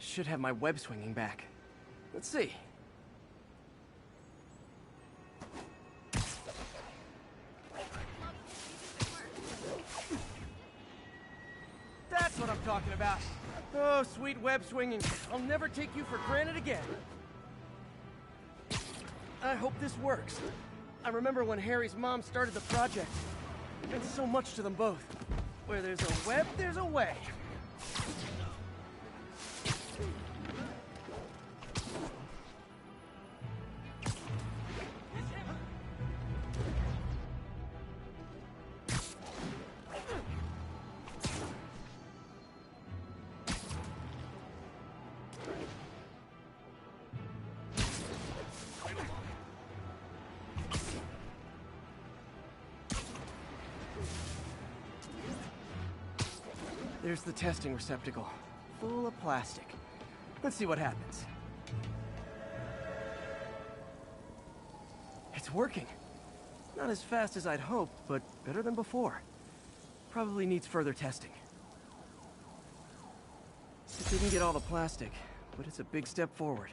Should have my web swinging back. Let's see. That's what I'm talking about. Oh, sweet web swinging. I'll never take you for granted again. I hope this works. I remember when Harry's mom started the project. It meant so much to them both. Where there's a web, there's a way. There's the testing receptacle, full of plastic. Let's see what happens. It's working. Not as fast as I'd hoped, but better than before. Probably needs further testing. It didn't get all the plastic, but it's a big step forward.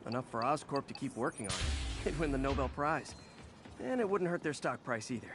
Enough for Oscorp to keep working on it. They'd win the Nobel Prize. And it wouldn't hurt their stock price either.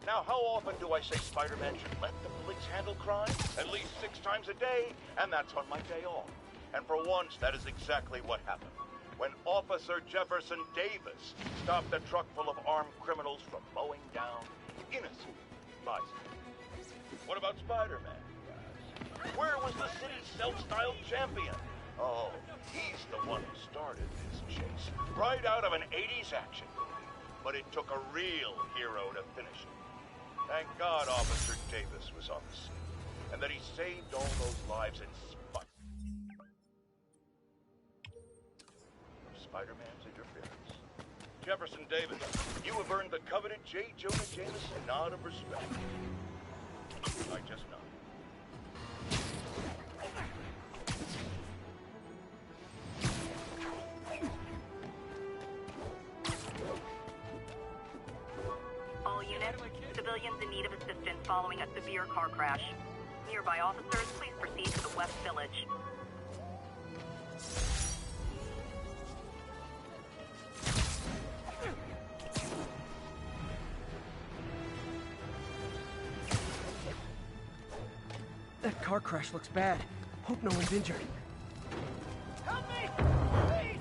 Now, how often do I say Spider-Man should let the police handle crime? At least 6 times a day, and that's on my day off. And for once, that is exactly what happened. When Officer Jefferson Davis stopped a truck full of armed criminals from mowing down innocent bystanders. What about Spider-Man, guys? Where was the city's self-styled champion? Oh, he's the one who started this chase, right out of an 80s action movie. But it took a real hero to finish it. Thank God Officer Davis was on the scene, and that he saved all those lives in spite of Spider-Man's interference. Jefferson Davis, you have earned the coveted J. Jonah Jameson nod of respect. I just know. All units, civilians in need of assistance following a severe car crash. Nearby officers, please proceed to the West Village. That car crash looks bad. Hope no one's injured. Help me! Please!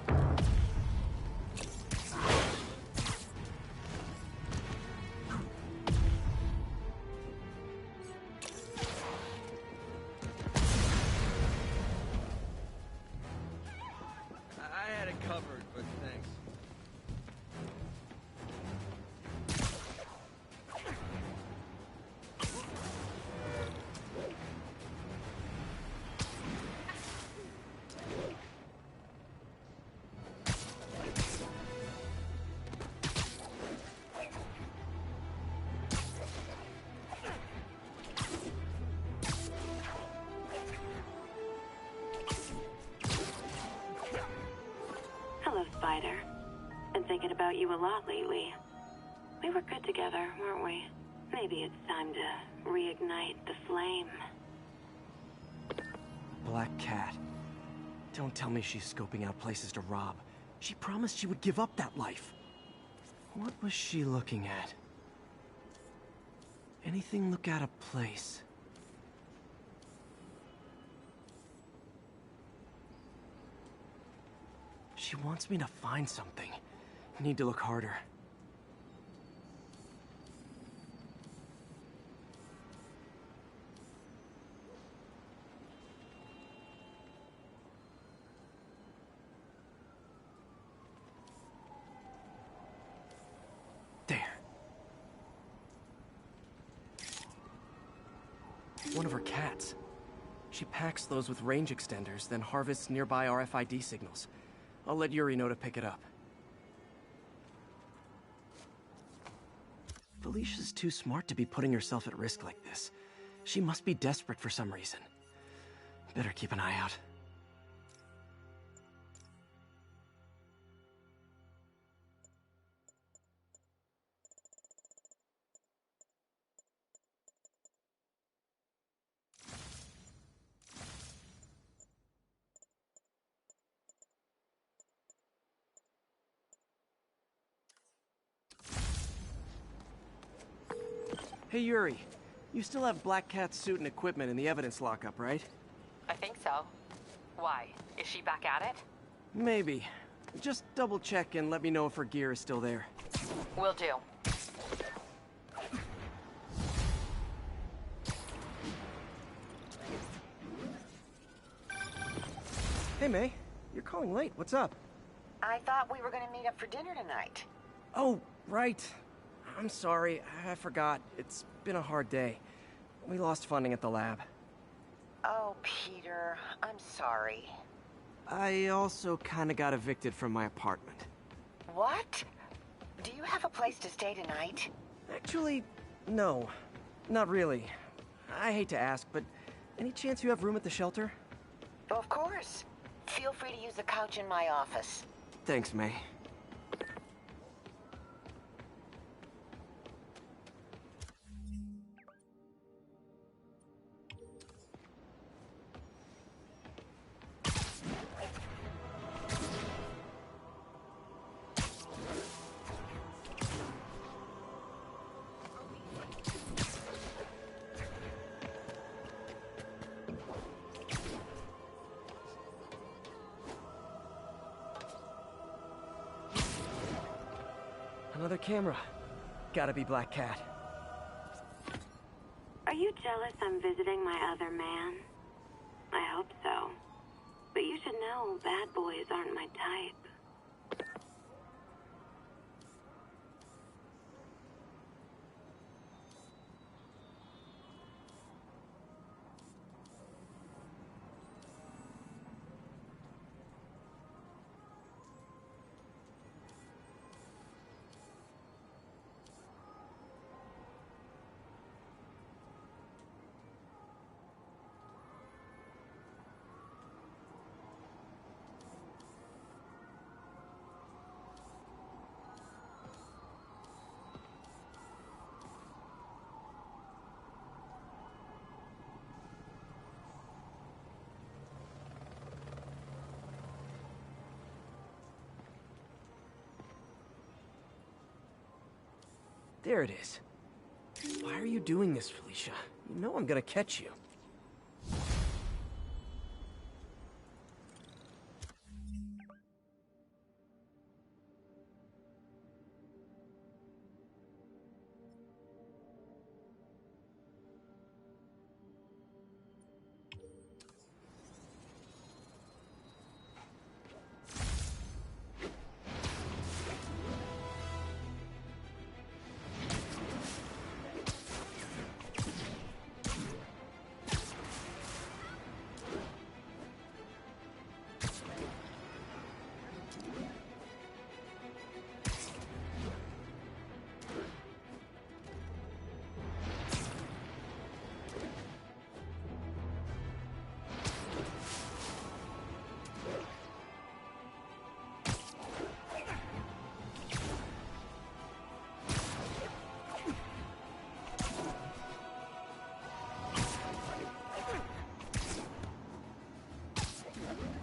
I had it covered, but thanks. Hello, Spider. Been thinking about you a lot lately. We were good together, weren't we? Maybe it's time to reignite the flame. Black Cat. Don't tell me she's scoping out places to rob. She promised she would give up that life. What was she looking at? Anything look out of place? She wants me to find something. Need to look harder. There. One of her cats. She packs those with range extenders, then harvests nearby RFID signals. I'll let Yuri know to pick it up. Felicia's too smart to be putting herself at risk like this. She must be desperate for some reason. Better keep an eye out. Hey, Yuri. You still have Black Cat's suit and equipment in the evidence lockup, right? I think so. Why? Is she back at it? Maybe. Just double check and let me know if her gear is still there. Will do. Hey, May. You're calling late. What's up? I thought we were gonna meet up for dinner tonight. Oh, right. I'm sorry. I forgot. It's been a hard day. We lost funding at the lab. Oh, Peter, I'm sorry. I also kinda got evicted from my apartment. What? Do you have a place to stay tonight? Actually, no. Not really. I hate to ask, but any chance you have room at the shelter? Of course. Feel free to use the couch in my office. Thanks, May. Another camera. Gotta be Black Cat. Are you jealous I'm visiting my other man? I hope so. But you should know bad boys aren't my type. There it is. Why are you doing this, Felicia? You know I'm gonna catch you.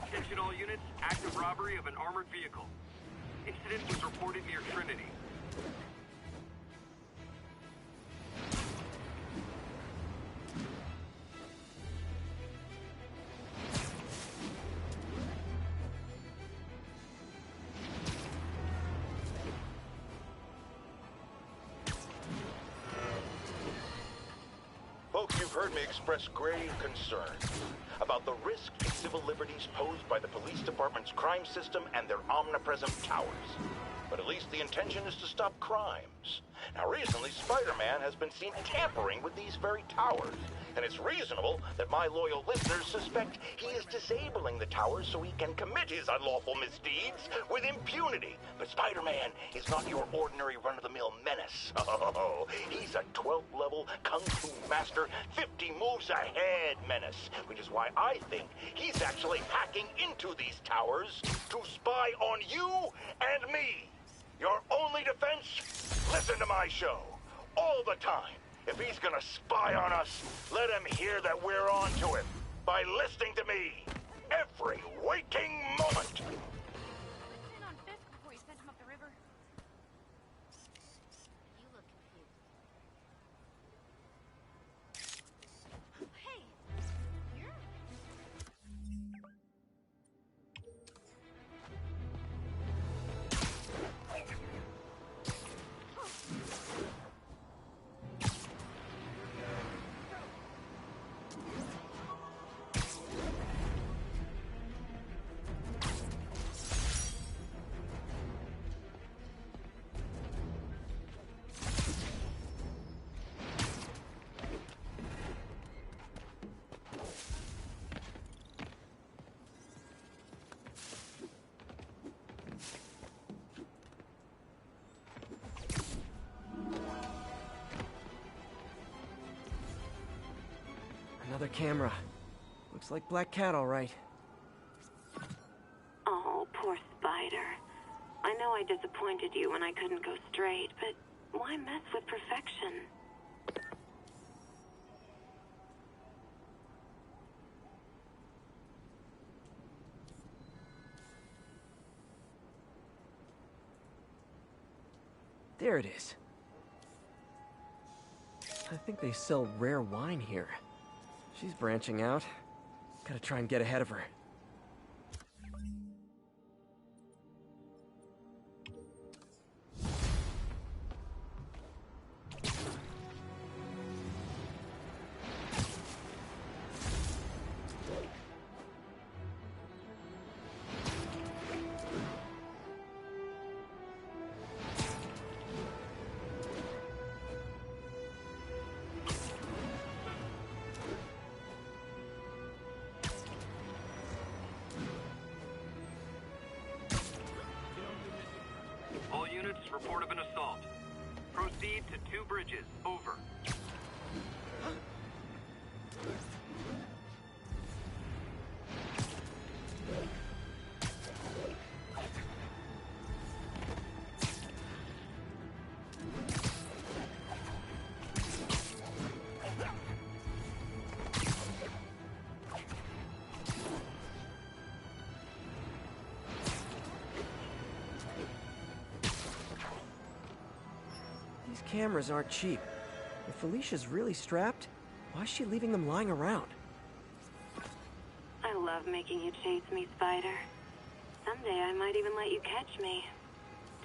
Attention all units, active robbery of an armored vehicle. Incident was reported near Trinity. heard me express grave concern about the risk to civil liberties posed by the police department's crime system and their omnipresent towers. But at least the intention is to stop crimes. Now, recently, Spider-Man has been seen tampering with these very towers, and it's reasonable that my loyal listeners suspect he is disabling the towers so he can commit his unlawful misdeeds with impunity. But Spider-Man is not your ordinary run-of-the-mill menace. Oh, he's a 12th level Kung Fu master, 50 moves ahead menace, which is why I think he's actually hacking into these towers to spy on you and me. Your only defense? Listen to my show. All the time. If he's gonna spy on us, let him hear that we're on to him. By listening to me. Every waking moment. In on Fisk before you sent him up the river. You look confused. Hey! Here? Another camera. Looks like Black Cat, all right. Oh, poor Spider. I know I disappointed you when I couldn't go straight, but why mess with perfection? There it is. I think they sell rare wine here. She's branching out. Gotta try and get ahead of her. All units report of an assault. Proceed to 2 bridges. Over. These cameras aren't cheap. If Felicia's really strapped, why is she leaving them lying around? I love making you chase me, Spider. Someday I might even let you catch me.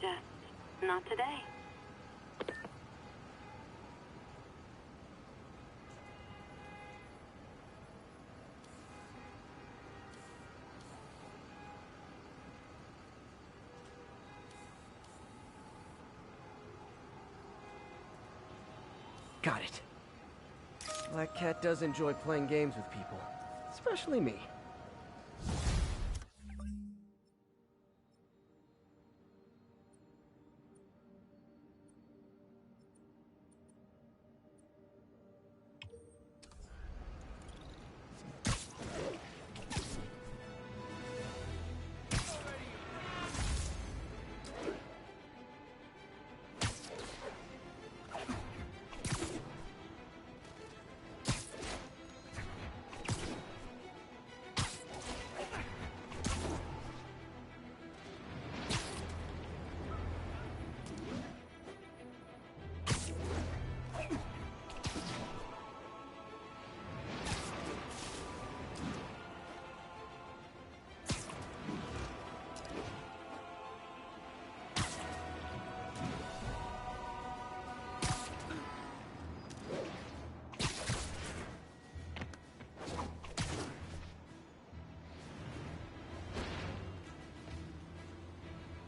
Just not today. Got it. Black Cat does enjoy playing games with people. Especially me.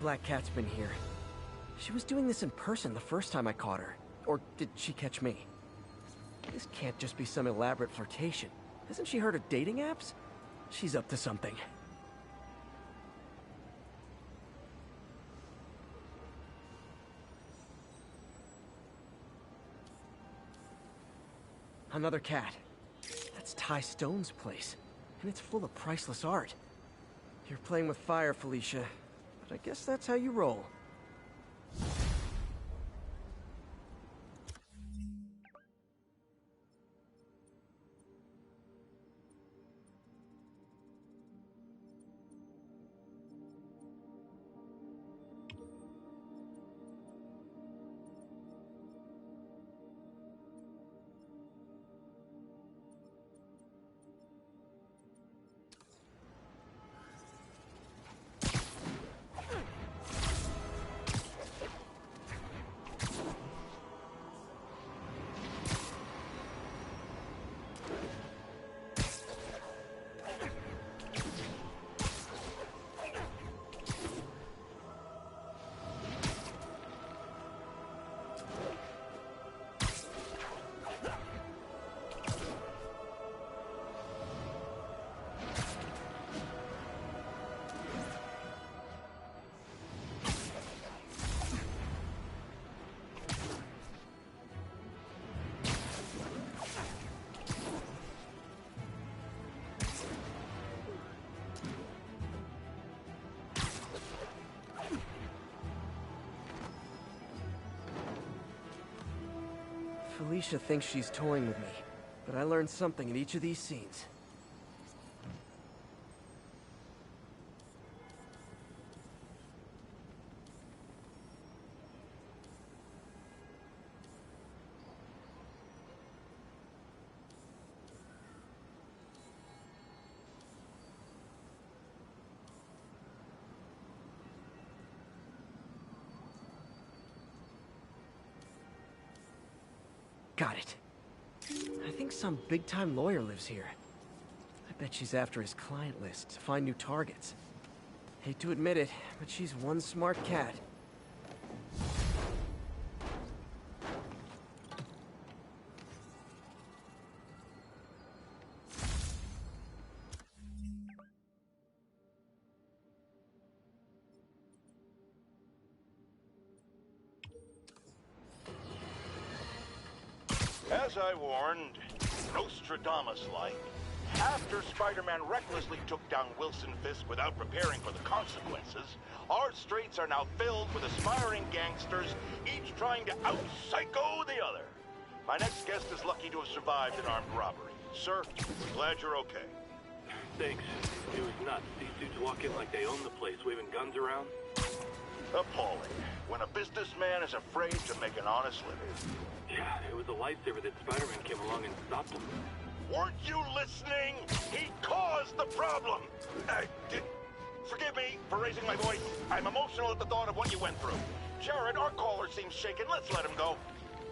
Black Cat's been here. She was doing this in person the first time I caught her. Or did she catch me? This can't just be some elaborate flirtation. Hasn't she heard of dating apps? She's up to something. Another cat. That's Ty Stone's place, and it's full of priceless art. You're playing with fire, Felicia, but I guess that's how you roll. Felicia thinks she's toying with me, but I learned something in each of these scenes. Got it. I think some big-time lawyer lives here. I bet she's after his client list to find new targets. Hate to admit it, but she's one smart cat. As I warned, Nostradamus-like, after Spider-Man recklessly took down Wilson Fisk without preparing for the consequences, our streets are now filled with aspiring gangsters, each trying to out-psycho the other. My next guest is lucky to have survived an armed robbery. Sir, glad you're okay. Thanks. It was nuts. These dudes walk in like they own the place, waving guns around. Appalling. When a businessman is afraid to make an honest living. Yeah, it was a lifesaver that Spider-Man came along and stopped him. Weren't you listening? He caused the problem! Forgive me for raising my voice. I'm emotional at the thought of what you went through. Jared, our caller seems shaken. Let's let him go.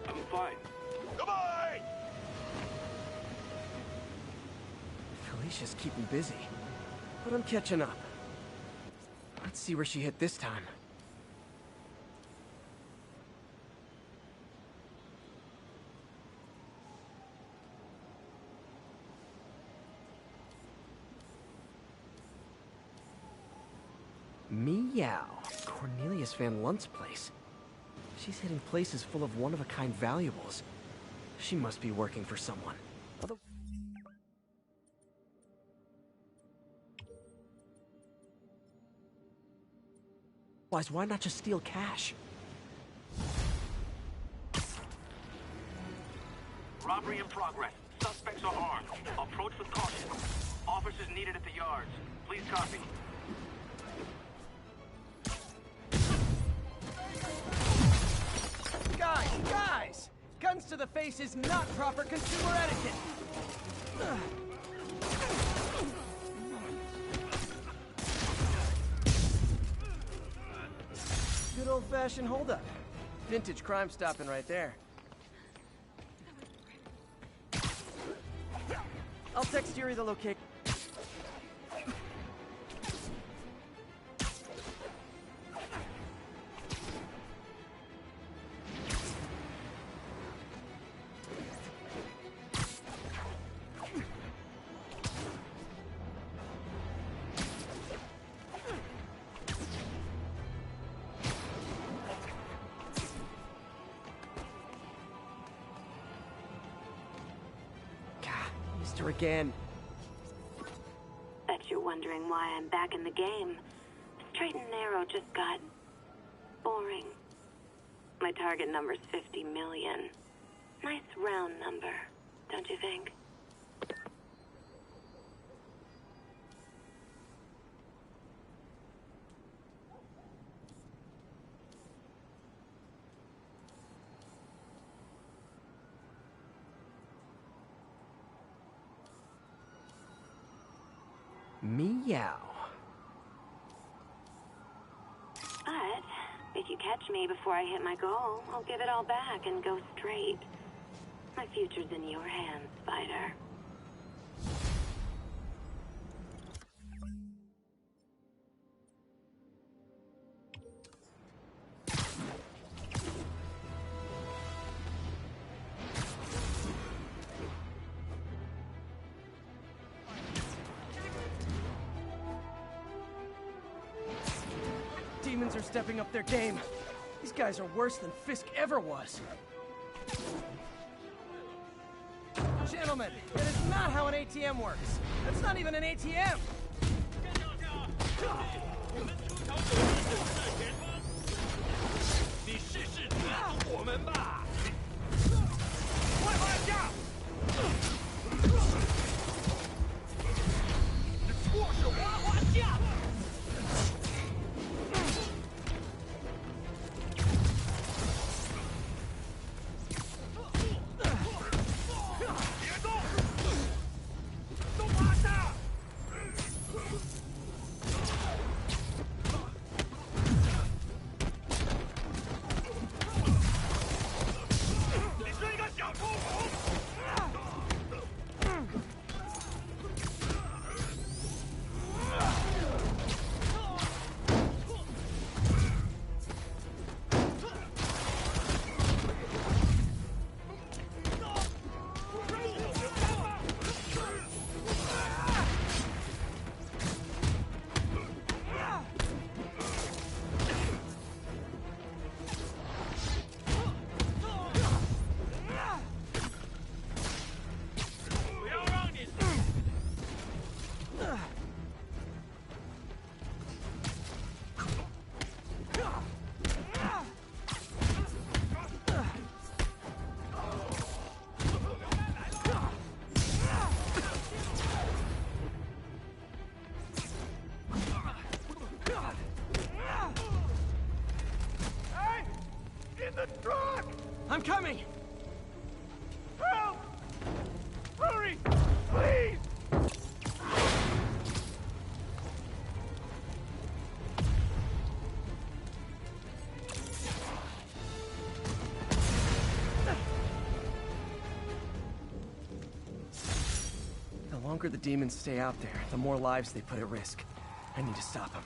I'm fine. Goodbye! Felicia's keeping busy, but I'm catching up. Let's see where she hit this time. Meow. Cornelius Van Lunt's place. She's hitting places full of one-of-a-kind valuables. She must be working for someone. Otherwise, why not just steal cash? Robbery in progress. Suspects are armed. Approach with caution. Officers needed at the yards. Please copy. Guys! Guns to the face is not proper consumer etiquette! Good old-fashioned holdup. Vintage crime stopping right there. I'll text Yuri the location. her again. Bet you're wondering why I'm back in the game. Straight and narrow just got boring. My target number's 50 million. Nice round number, don't you think? Meow. But if you catch me before I hit my goal, I'll give it all back and go straight. My future's in your hands, Spider. Demons are stepping up their game. These guys are worse than Fisk ever was. Gentlemen, that is not how an ATM works. That's not even an ATM. I'm coming! Help! Hurry! Please! The longer the demons stay out there, the more lives they put at risk. I need to stop them.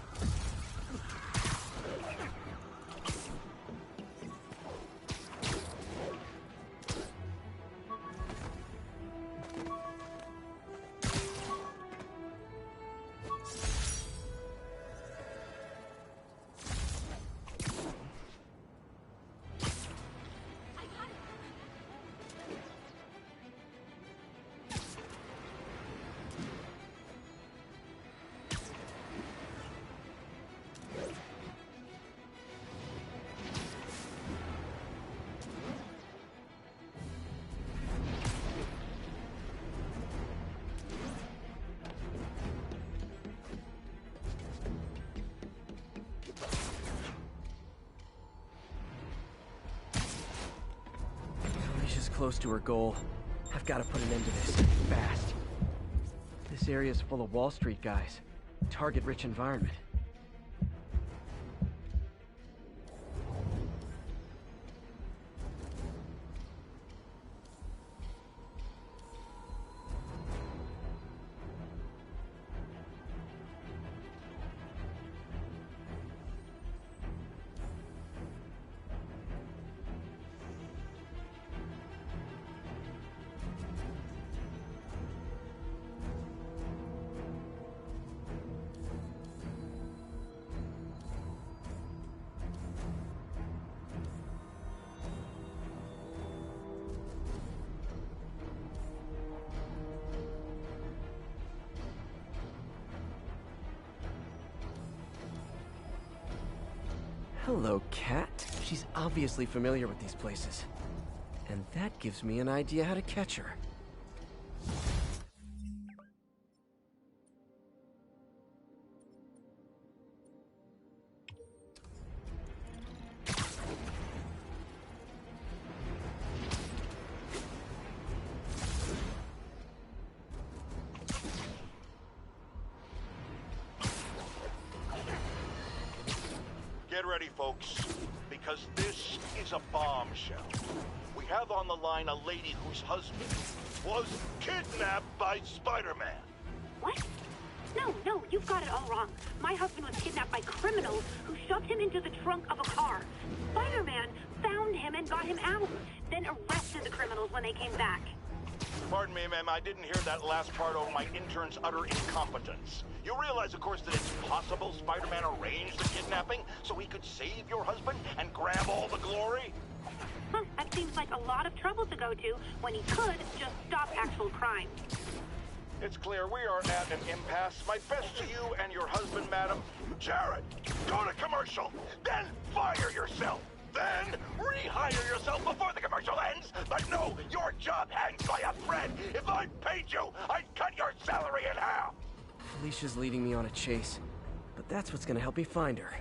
Alicia's close to her goal. I've got to put an end to this, fast. This area's full of Wall Street guys. Target-rich environment. Hello, Cat. She's obviously familiar with these places. And that gives me an idea how to catch her. Get ready, folks, because this is a bombshell. We have on the line a lady whose husband was kidnapped by Spider-Man. What? No, you've got it all wrong. My husband was kidnapped by criminals who shoved him into the trunk of a car. Spider-Man found him and got him out, then arrested the criminals when they came back. Pardon me, ma'am, I didn't hear that last part over my intern's utter incompetence. You realize, of course, that it's possible Spider-Man arranged the kidnapping so he could save your husband and grab all the glory? Huh, that seems like a lot of trouble to go to when he could just stop actual crime. It's clear we are at an impasse. My best to you and your husband, madam. Jared, go to commercial, then fire yourself. Then rehire yourself before the commercial ends. But no, your job hangs by a thread. If I paid you, I'd cut your salary in half. Felicia's leading me on a chase, but that's what's gonna help me find her.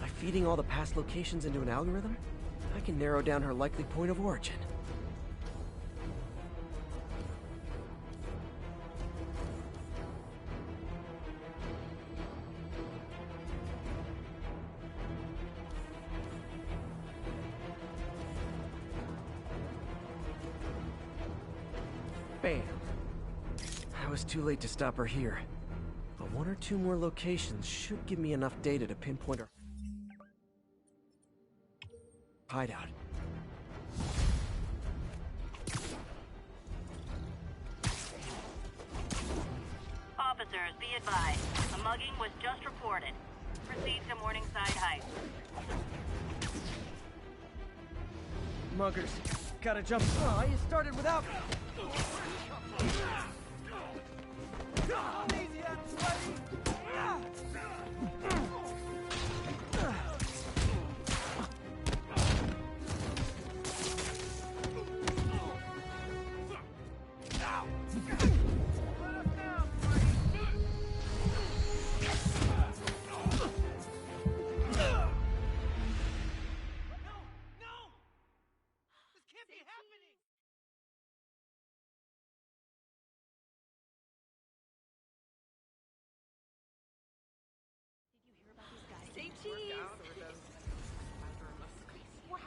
By feeding all the past locations into an algorithm, I can narrow down her likely point of origin. Bam. I was too late to stop her here, but one or two more locations should give me enough data to pinpoint her hideout. Officers, be advised. A mugging was just reported. Proceed to Morningside Heights. Muggers, gotta jump. Oh, you started without me. Easy, Adam's Say cheese. Wow.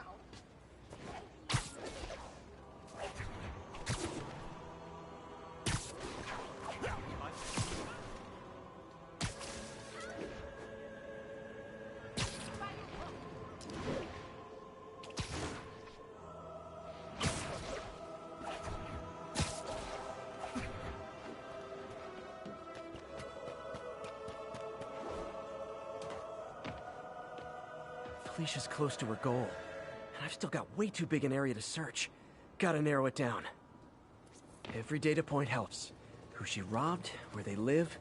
Felicia's close to her goal, and I've still got way too big an area to search. Gotta narrow it down. Every data point helps. Who she robbed, where they live.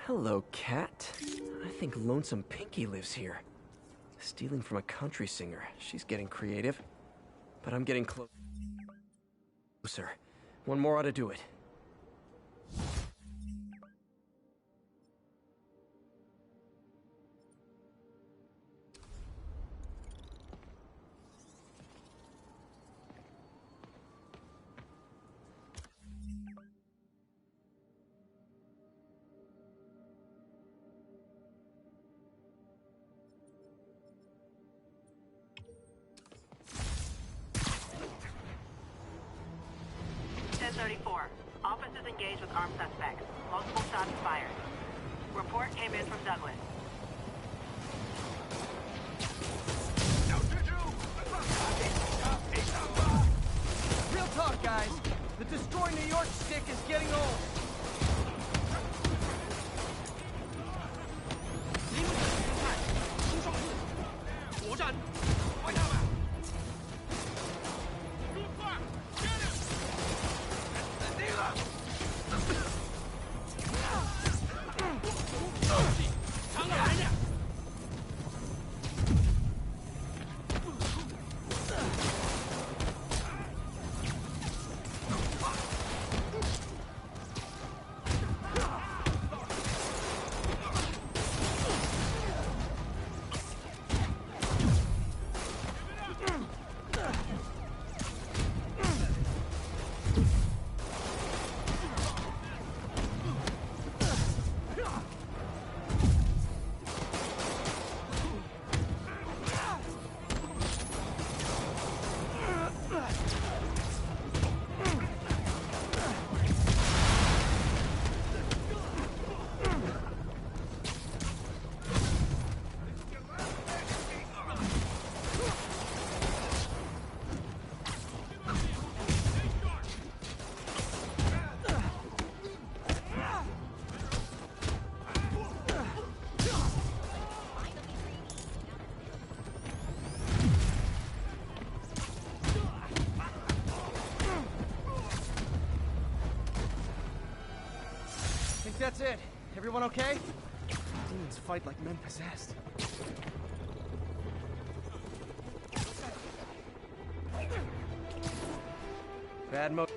Hello, Cat. I think Lonesome Pinky lives here. Stealing from a country singer. She's getting creative. But I'm getting closer. One more ought to do it. engaged with armed suspects. Multiple shots fired. Report came in from Douglas. Real talk, guys. The Destroy New York stick is getting old. That's it. Everyone okay? Demons fight like men possessed. Bad mo-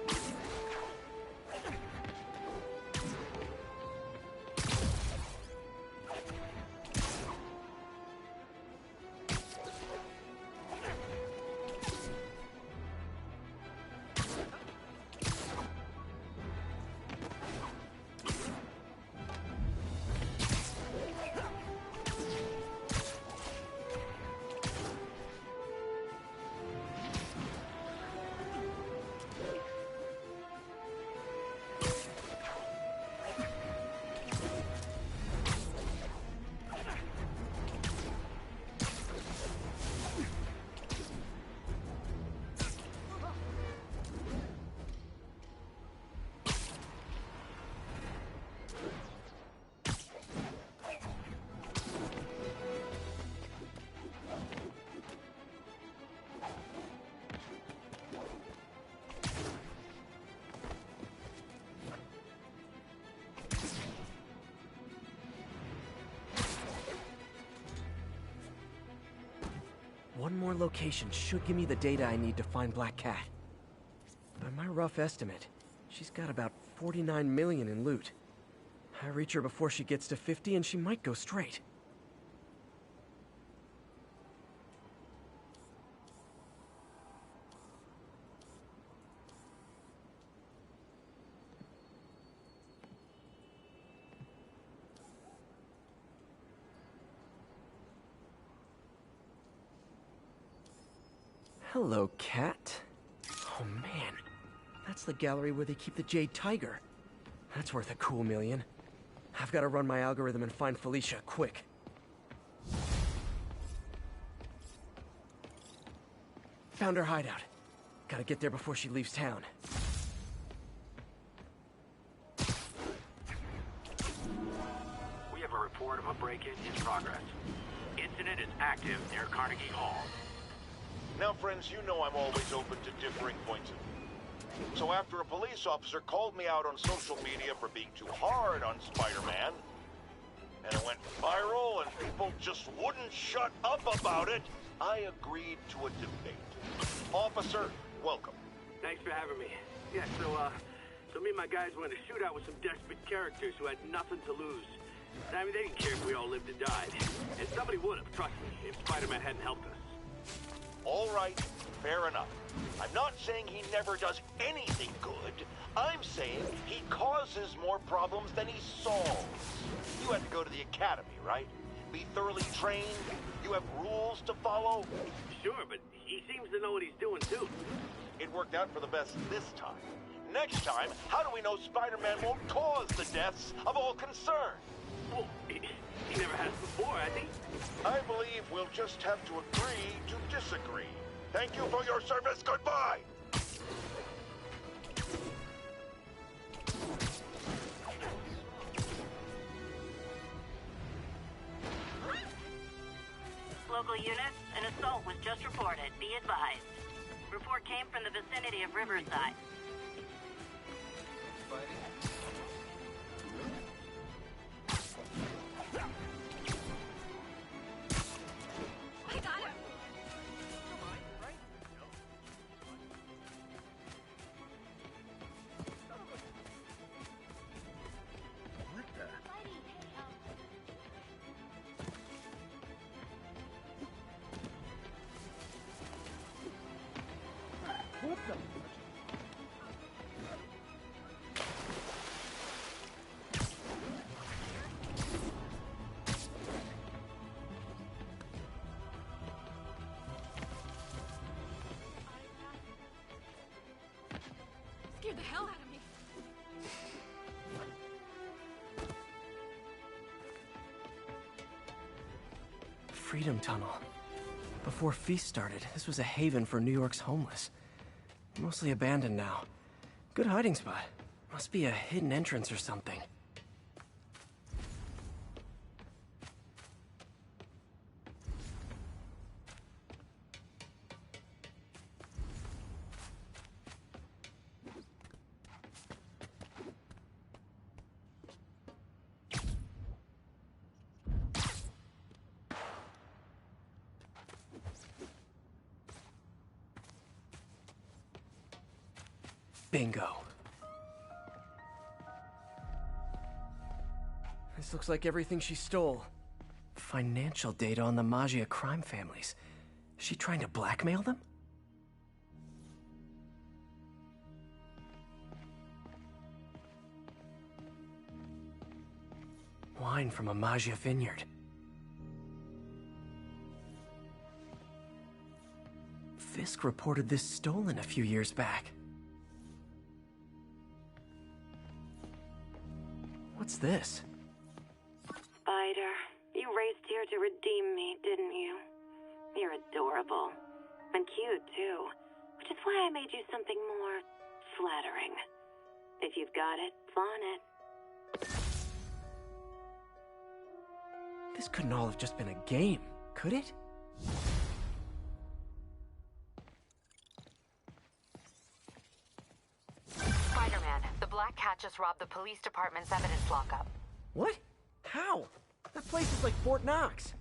One more location should give me the data I need to find Black Cat. By my rough estimate, she's got about 49 million in loot. I reach her before she gets to 50 and she might go straight. Hello, Cat. Oh man, that's the gallery where they keep the Jade Tiger. That's worth a cool million. I've got to run my algorithm and find Felicia, quick. Found her hideout. Gotta get there before she leaves town. We have a report of a break-in in progress. Incident is active near Carnegie Hall. Now, friends, you know I'm always open to differing points of view. So after a police officer called me out on social media for being too hard on Spider-Man, and it went viral and people just wouldn't shut up about it, I agreed to a debate. Officer, welcome. Thanks for having me. Yeah, so me and my guys went to shootout with some desperate characters who had nothing to lose. I mean, they didn't care if we all lived or died. And somebody would have, trust me, if Spider-Man hadn't helped us. All right, fair enough. I'm not saying he never does anything good. I'm saying he causes more problems than he solves. You had to go to the academy, right? Be thoroughly trained? You have rules to follow? Sure, but he seems to know what he's doing, too. It worked out for the best this time. next time, how do we know Spider-Man won't cause the deaths of all concerned? Well, he never has before, has he? I believe we'll just have to agree to disagree. Thank you for your service. Goodbye! Local units, an assault was just reported. Be advised. Report came from the vicinity of Riverside. I got him. Scared the hell out of me. Freedom Tunnel. Before Feast started, this was a haven for New York's homeless. Mostly abandoned now. Good hiding spot. Must be a hidden entrance or something. Bingo. This looks like everything she stole. Financial data on the Maggia crime families. Is she trying to blackmail them? Wine from a Maggia vineyard. Fisk reported this stolen a few years back. What's this? Spider, you raced here to redeem me, didn't you? You're adorable. And cute, too. Which is why I made you something more flattering. If you've got it, flaunt it. This couldn't all have just been a game, could it? Spider-Man, the Black Cat just robbed the police department's evidence lockup. What? How? That place is like Fort Knox.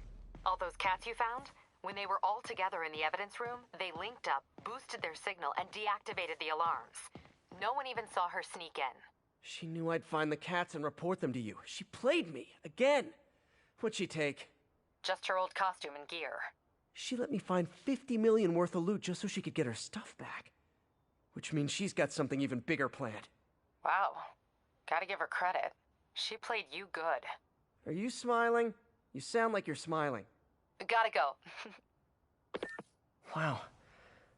All those cats you found? When they were all together in the evidence room, they linked up, boosted their signal, and deactivated the alarms. No one even saw her sneak in. She knew I'd find the cats and report them to you. She played me, again. What'd she take? Just her old costume and gear. She let me find 50 million worth of loot just so she could get her stuff back. Which means she's got something even bigger planned. Wow. Gotta give her credit. She played you good. Are you smiling? You sound like you're smiling. Gotta go. Wow.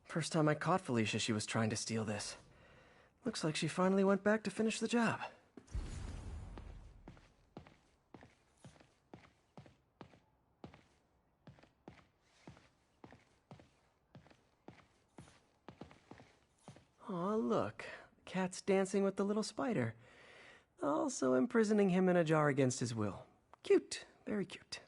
First time I caught Felicia, she was trying to steal this. Looks like she finally went back to finish the job. Aw, look. The cat's dancing with the little spider. Also imprisoning him in a jar against his will. Cute. Very cute.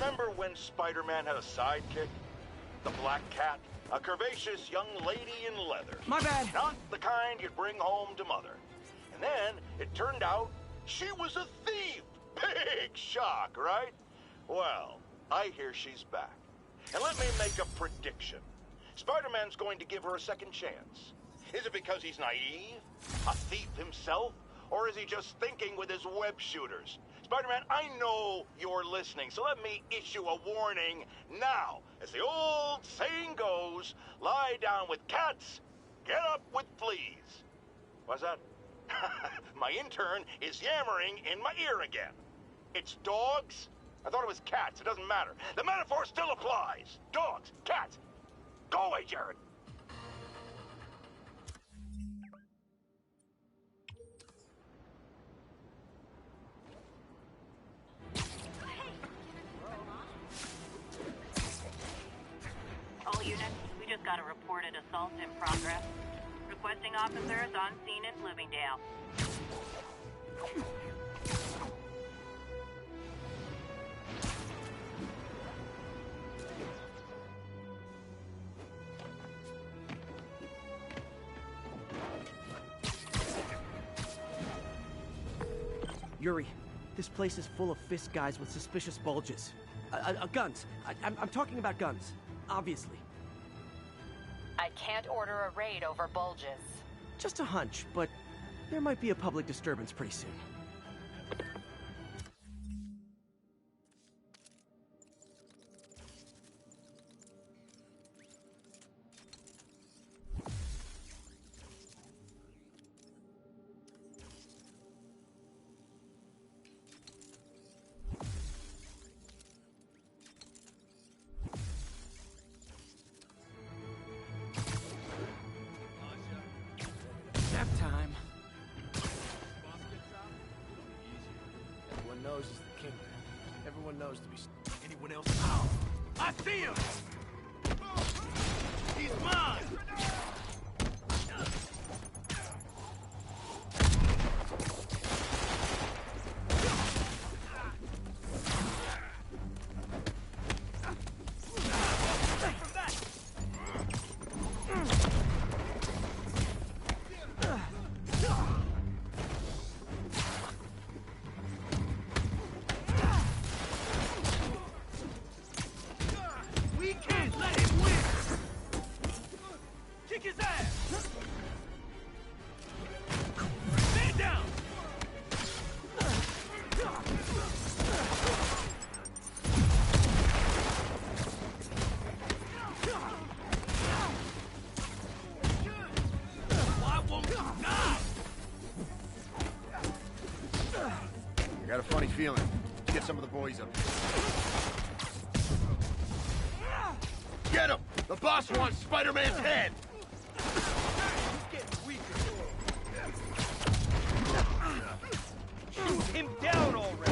Remember when Spider-Man had a sidekick? The Black Cat? A curvaceous young lady in leather. My bad. Not the kind you'd bring home to Mother. And then it turned out she was a thief. Big shock, right? Well, I hear she's back. And let me make a prediction. Spider-Man's going to give her a second chance. Is it because he's naive? A thief himself? Or is he just thinking with his web shooters? Spider-Man, I know you're listening, so let me issue a warning now. As the old saying goes, lie down with cats, get up with fleas. What's that? My intern is yammering in my ear again. It's dogs? I thought it was cats. It doesn't matter. The metaphor still applies. Dogs, cats. Go away, Jared. All units, we just got a reported assault in progress. Requesting officers on scene at Bloomingdale. Yuri, this place is full of fist guys with suspicious bulges. Guns. I'm talking about guns, obviously. I can't order a raid over bulges. Just a hunch, but there might be a public disturbance pretty soon. Nap time. Everyone knows he's the king. Everyone knows to be... Anyone else? Ow! I see him! He's mine! We can't let him win! Kick his ass! Stand down! Why won't you die? I got a funny feeling. Let's get some of the boys up here. Get him! The boss wants Spider-Man's head! Shoot him down already!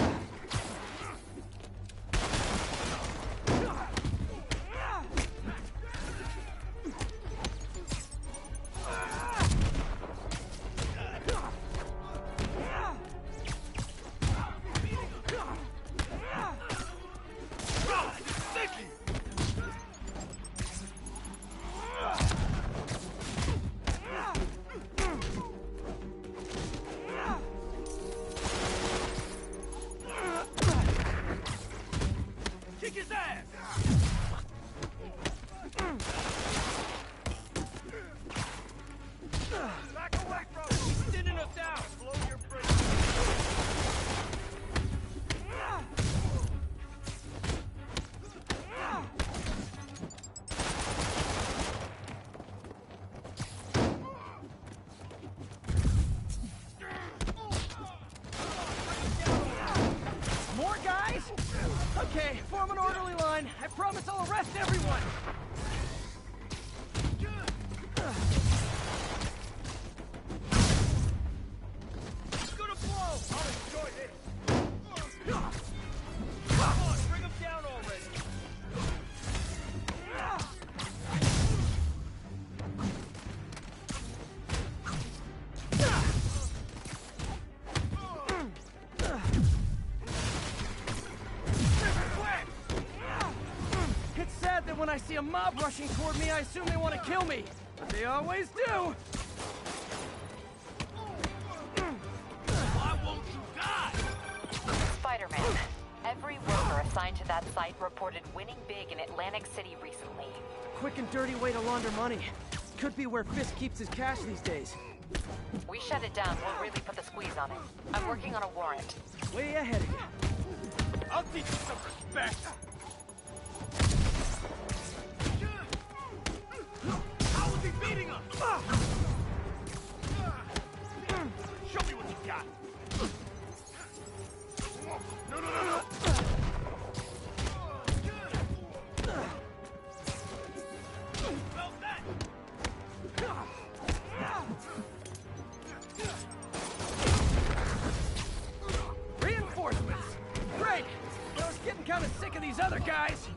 Kick his ass! Back away from him! He's thinning us out! Blow your brakes! More guys? Okay, form an orderly line. I promise I'll arrest everyone. It's gonna blow! I'll enjoy this! Come on, bring him down already! when I see a mob rushing toward me, I assume they want to kill me. But they always do! Why won't you die? Spider-Man. Every worker assigned to that site reported winning big in Atlantic City recently. Quick and dirty way to launder money. Could be where Fisk keeps his cash these days. We shut it down, we'll really put the squeeze on it. I'm working on a warrant. Way ahead of you. I'll teach you some respect. How was he beating us? Show me what you got. No, no, no, no. Well, that. Reinforcements! Great! I was getting kind of sick of these other guys.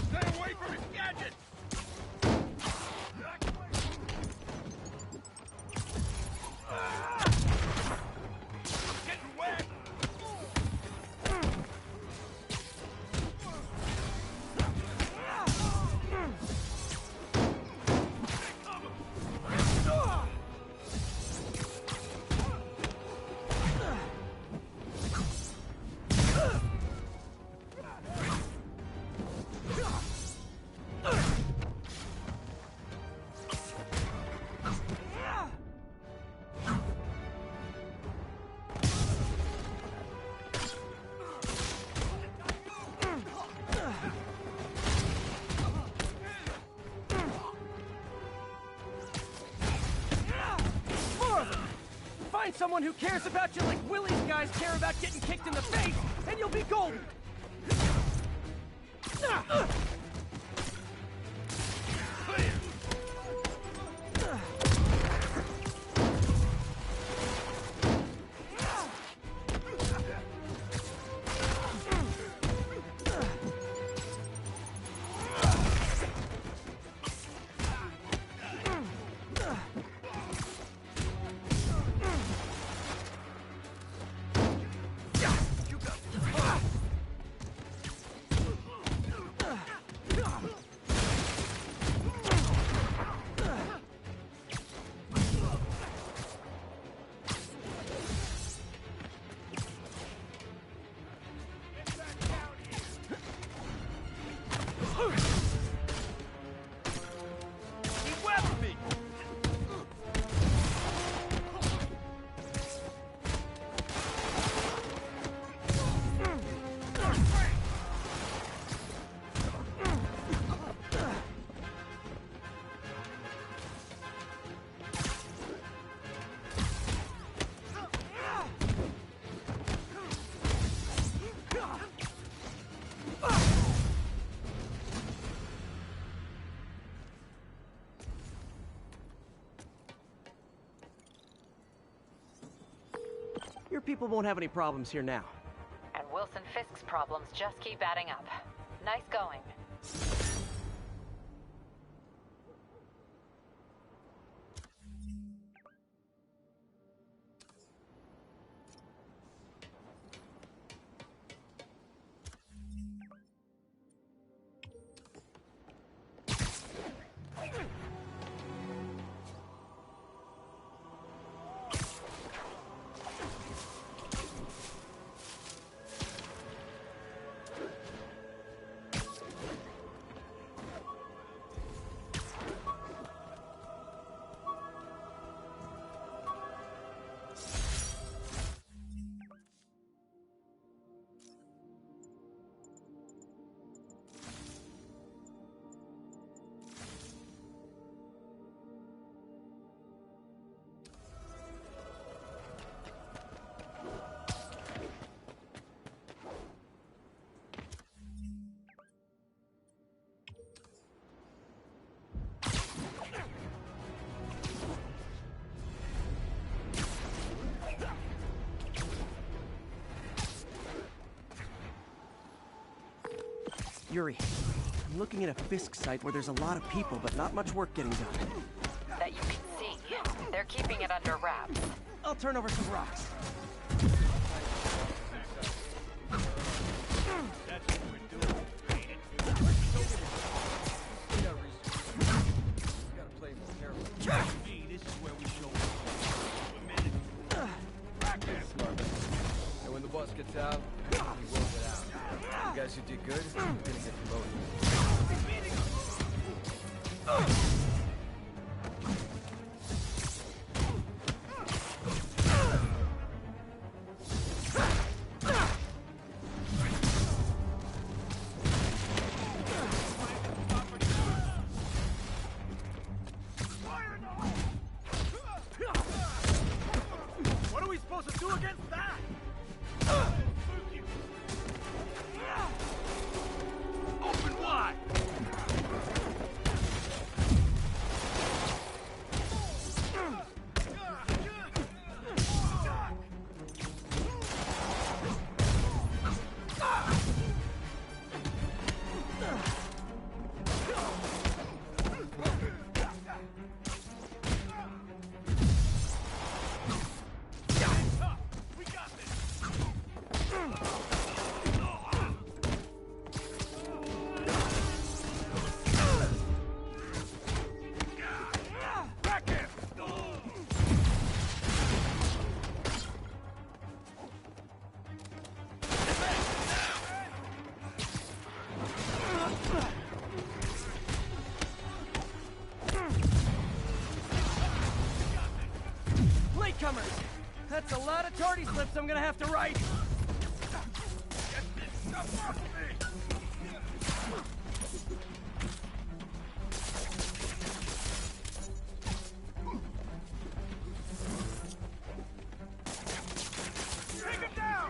Stay away from his gadget. Getting wet. Find someone who cares about you like Willie's guys care about getting kicked in the face, and you'll be golden! He webbed me. Your people won't have any problems here now. And Wilson Fisk's problems just keep adding up. Nice going. Yuri, I'm looking at a Fisk site where there's a lot of people, but not much work getting done. That you can see. They're keeping it under wraps. I'll turn over some rocks. And when the boss gets out, he rolls it out. You guys who did good, you're gonna get promoted. What are we supposed to do against that? Open wide! We got this! Back him! Latecomers! That's a lot of tardy slips I'm gonna have to write! Get this stuff off me! Take him down!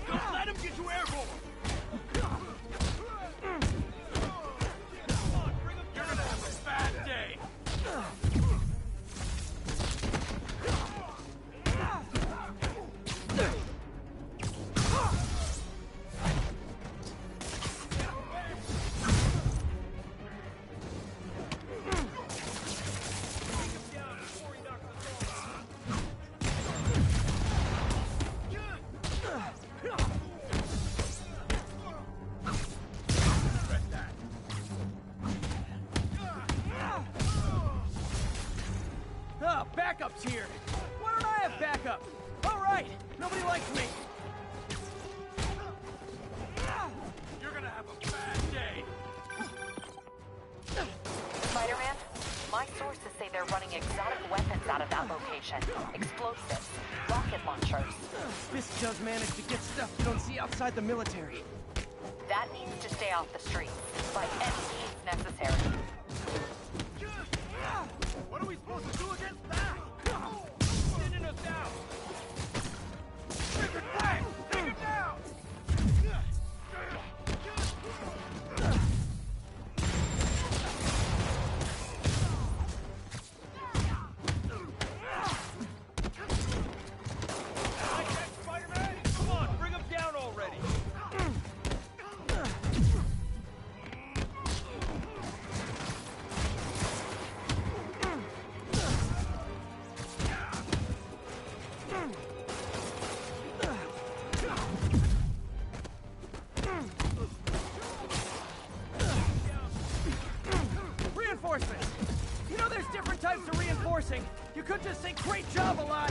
Don't let him get you airborne! You're gonna have a bad day! Ah, backup's here! Why don't I have backup? Alright, nobody likes me! You're gonna have a bad day! Spider-Man, my sources say they're running exotic weapons out of that location. Explosives, rocket launchers. Fisk does manage to get stuff you don't see outside the military. That needs to stay off the streets, by any means necessary. What are we supposed to do against that? Sending us down! Take it back! Take it down! Like that, Spider-Man? Come on, bring him down already! Reinforcements! You know there's different types of reinforcing. You could just say great job a lot.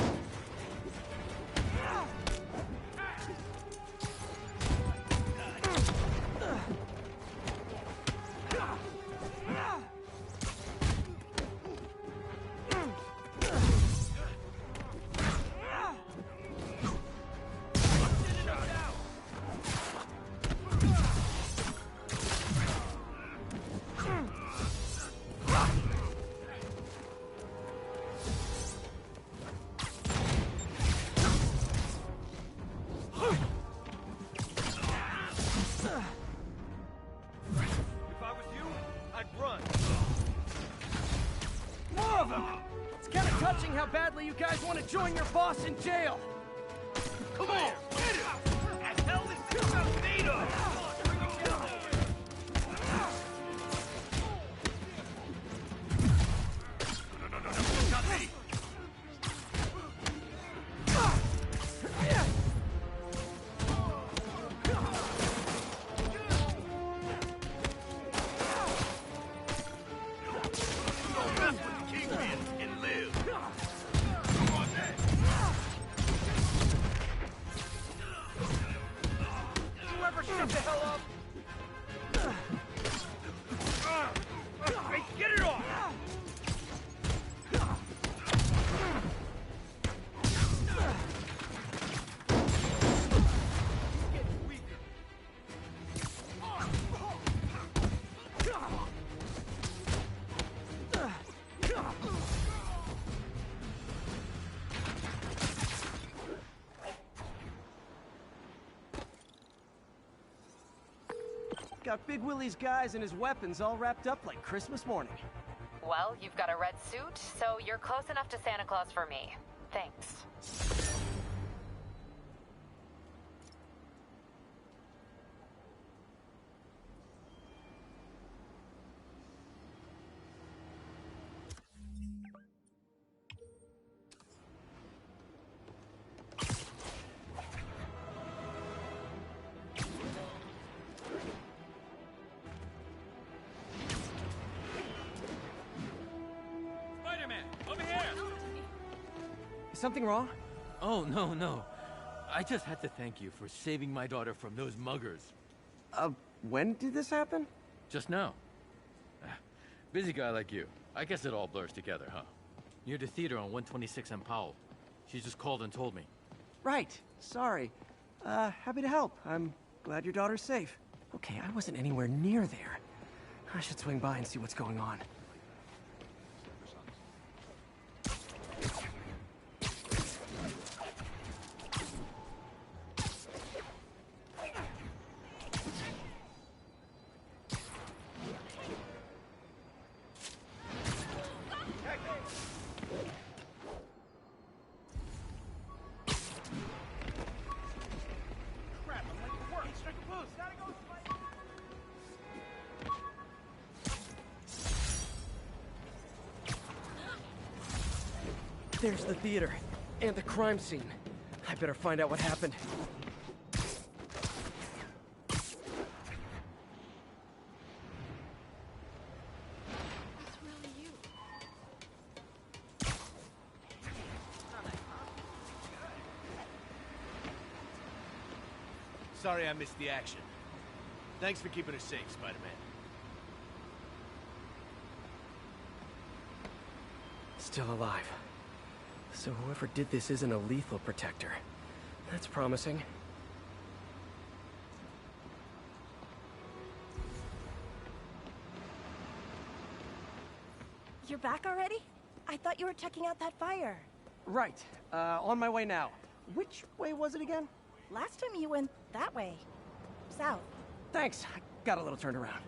Apparently you guys want to join your boss in jail! Come on, get it! The hell is this made of? No, not me! Shut the hell up! Hey, get it off! Got Big Willie's guys and his weapons all wrapped up like Christmas morning. Well, you've got a red suit, so you're close enough to Santa Claus for me. Thanks. Is something wrong? Oh, no. I just had to thank you for saving my daughter from those muggers. When did this happen? Just now. Busy guy like you. I guess it all blurs together, huh? Near the theater on 126 and Powell. She just called and told me. Right. Sorry. Happy to help. I'm glad your daughter's safe. Okay, I wasn't anywhere near there. I should swing by and see what's going on. There's the theater, and the crime scene. I better find out what happened. Sorry I missed the action. Thanks for keeping us safe, Spider-Man. Still alive. So whoever did this isn't a lethal protector. That's promising. You're back already? I thought you were checking out that fire. Right. On my way now. Which way was it again? Last time you went that way. South. Thanks. I got a little turned around.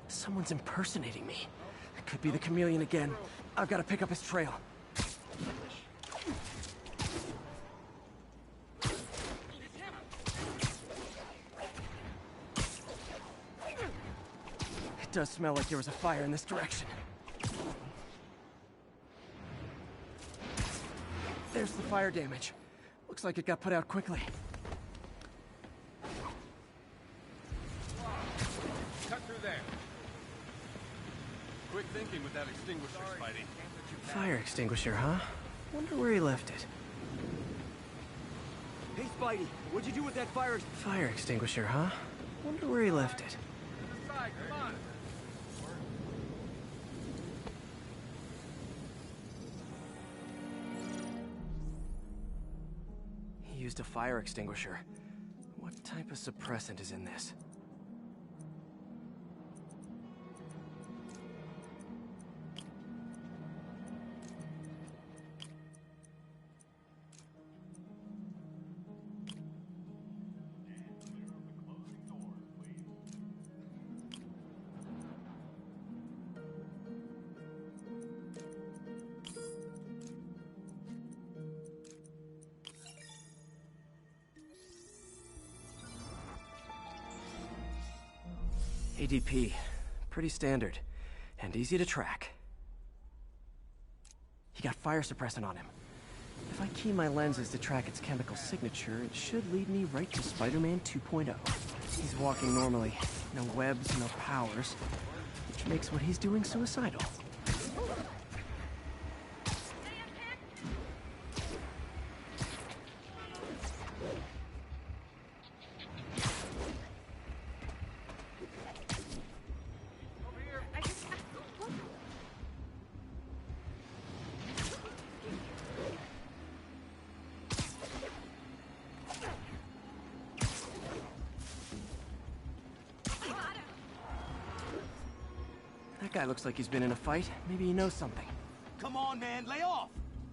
Someone's impersonating me. It could be the chameleon again. I've got to pick up his trail. It does smell like there was a fire in this direction. There's the fire damage. Looks like it got put out quickly. Cut through there. Quick thinking with that extinguisher, Spidey. Fire extinguisher, huh? Wonder where he left it. Hey, Spidey, what'd you do with that fire? Fire extinguisher, huh? Wonder where he left it. Come on. He used a fire extinguisher. What type of suppressant is in this? ADP. Pretty standard. And easy to track. He got fire suppressant on him. If I key my lenses to track its chemical signature, it should lead me right to Spider-Man 2.0. He's walking normally. No webs, no powers. Which makes what he's doing suicidal. That guy looks like he's been in a fight. Maybe he knows something. Come on, man, lay off!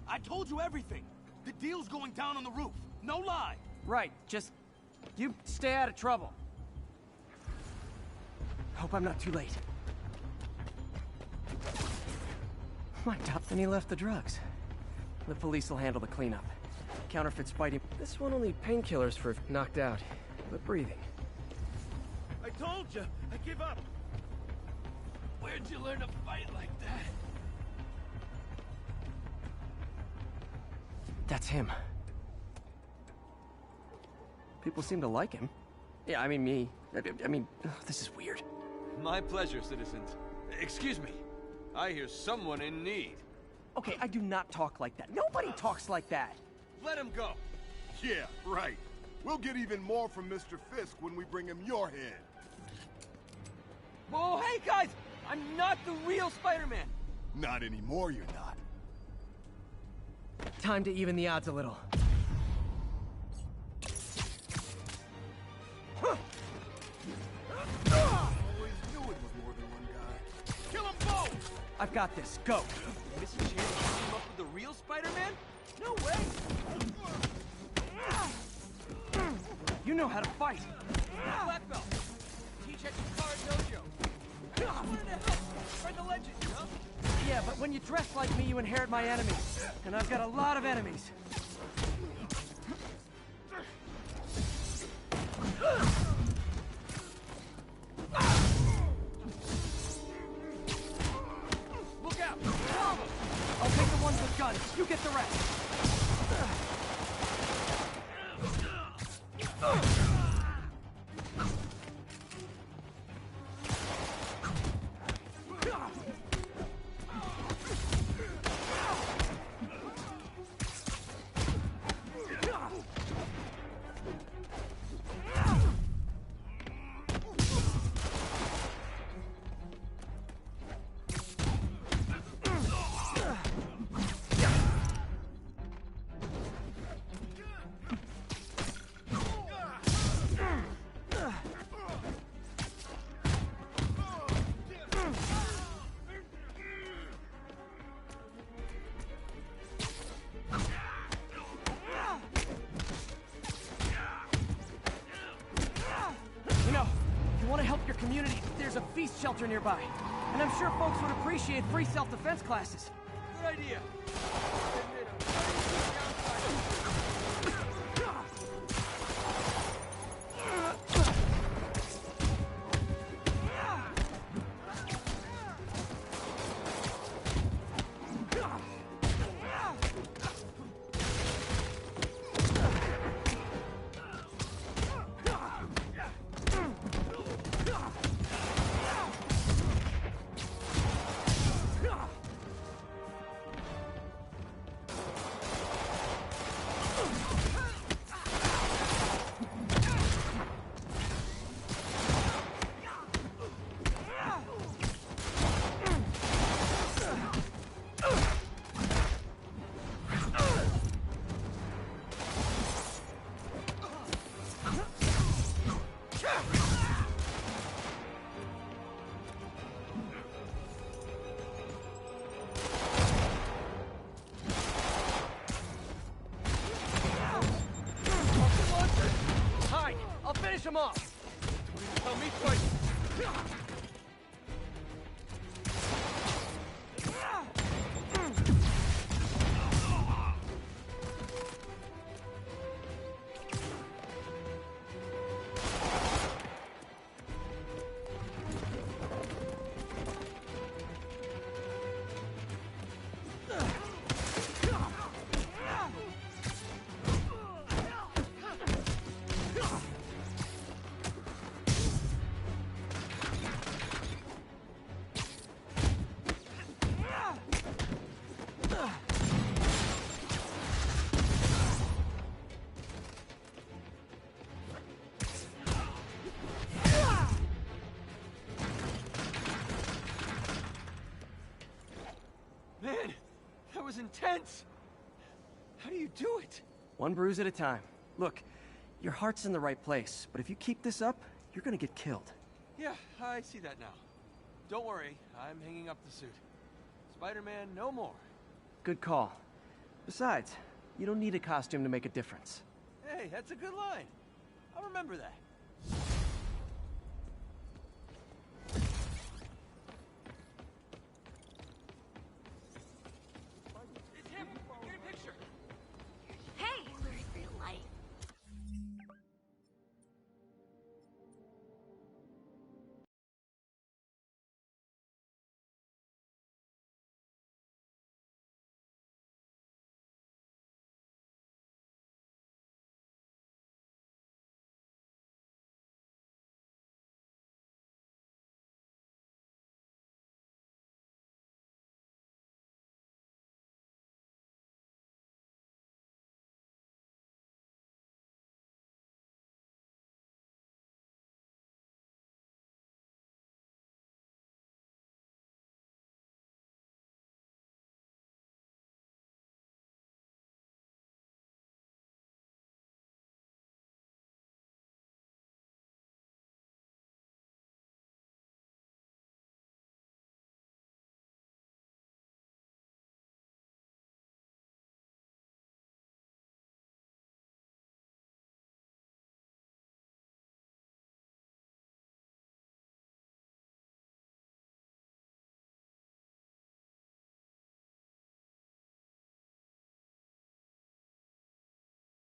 I told you everything. The deal's going down on the roof. No lie. Right, just... you stay out of trouble. Hope I'm not too late. My God, then he left the drugs. The police will handle the cleanup. Counterfeit Spidey... This one only painkillers for knocked out, but breathing. I told you, I give up. Where'd you learn to fight like that? That's him. People seem to like him. Yeah, I mean me. I mean, this is weird. My pleasure, citizens. Excuse me. I hear someone in need. Okay, I do not talk like that. Nobody talks like that. Let him go. Yeah, right. We'll get even more from Mr. Fisk when we bring him your head. Whoa, hey guys! I'm not the real Spider-Man! Not anymore, you're not. Time to even the odds a little. Always knew it was more than one guy. Kill them both! I've got this. Go! Miss a chance to team up with the real Spider-Man? No way! You know how to fight! Black belt! Teach at Chikara Dojo! I wanted to help! Spread the legend, you know? Yeah, but when you dress like me, you inherit my enemies. And I've got a lot of enemies. Look out! I'll take the ones with guns. You get the rest. Community, there's a feast shelter nearby. And I'm sure folks would appreciate free self-defense classes. Good idea. Finish him off! Tell me twice! intense! How do you do it? One bruise at a time. Look, your heart's in the right place, but if you keep this up, you're gonna get killed. Yeah, I see that now. Don't worry, I'm hanging up the suit. Spider-Man no more. Good call. Besides, you don't need a costume to make a difference. Hey, that's a good line. I'll remember that.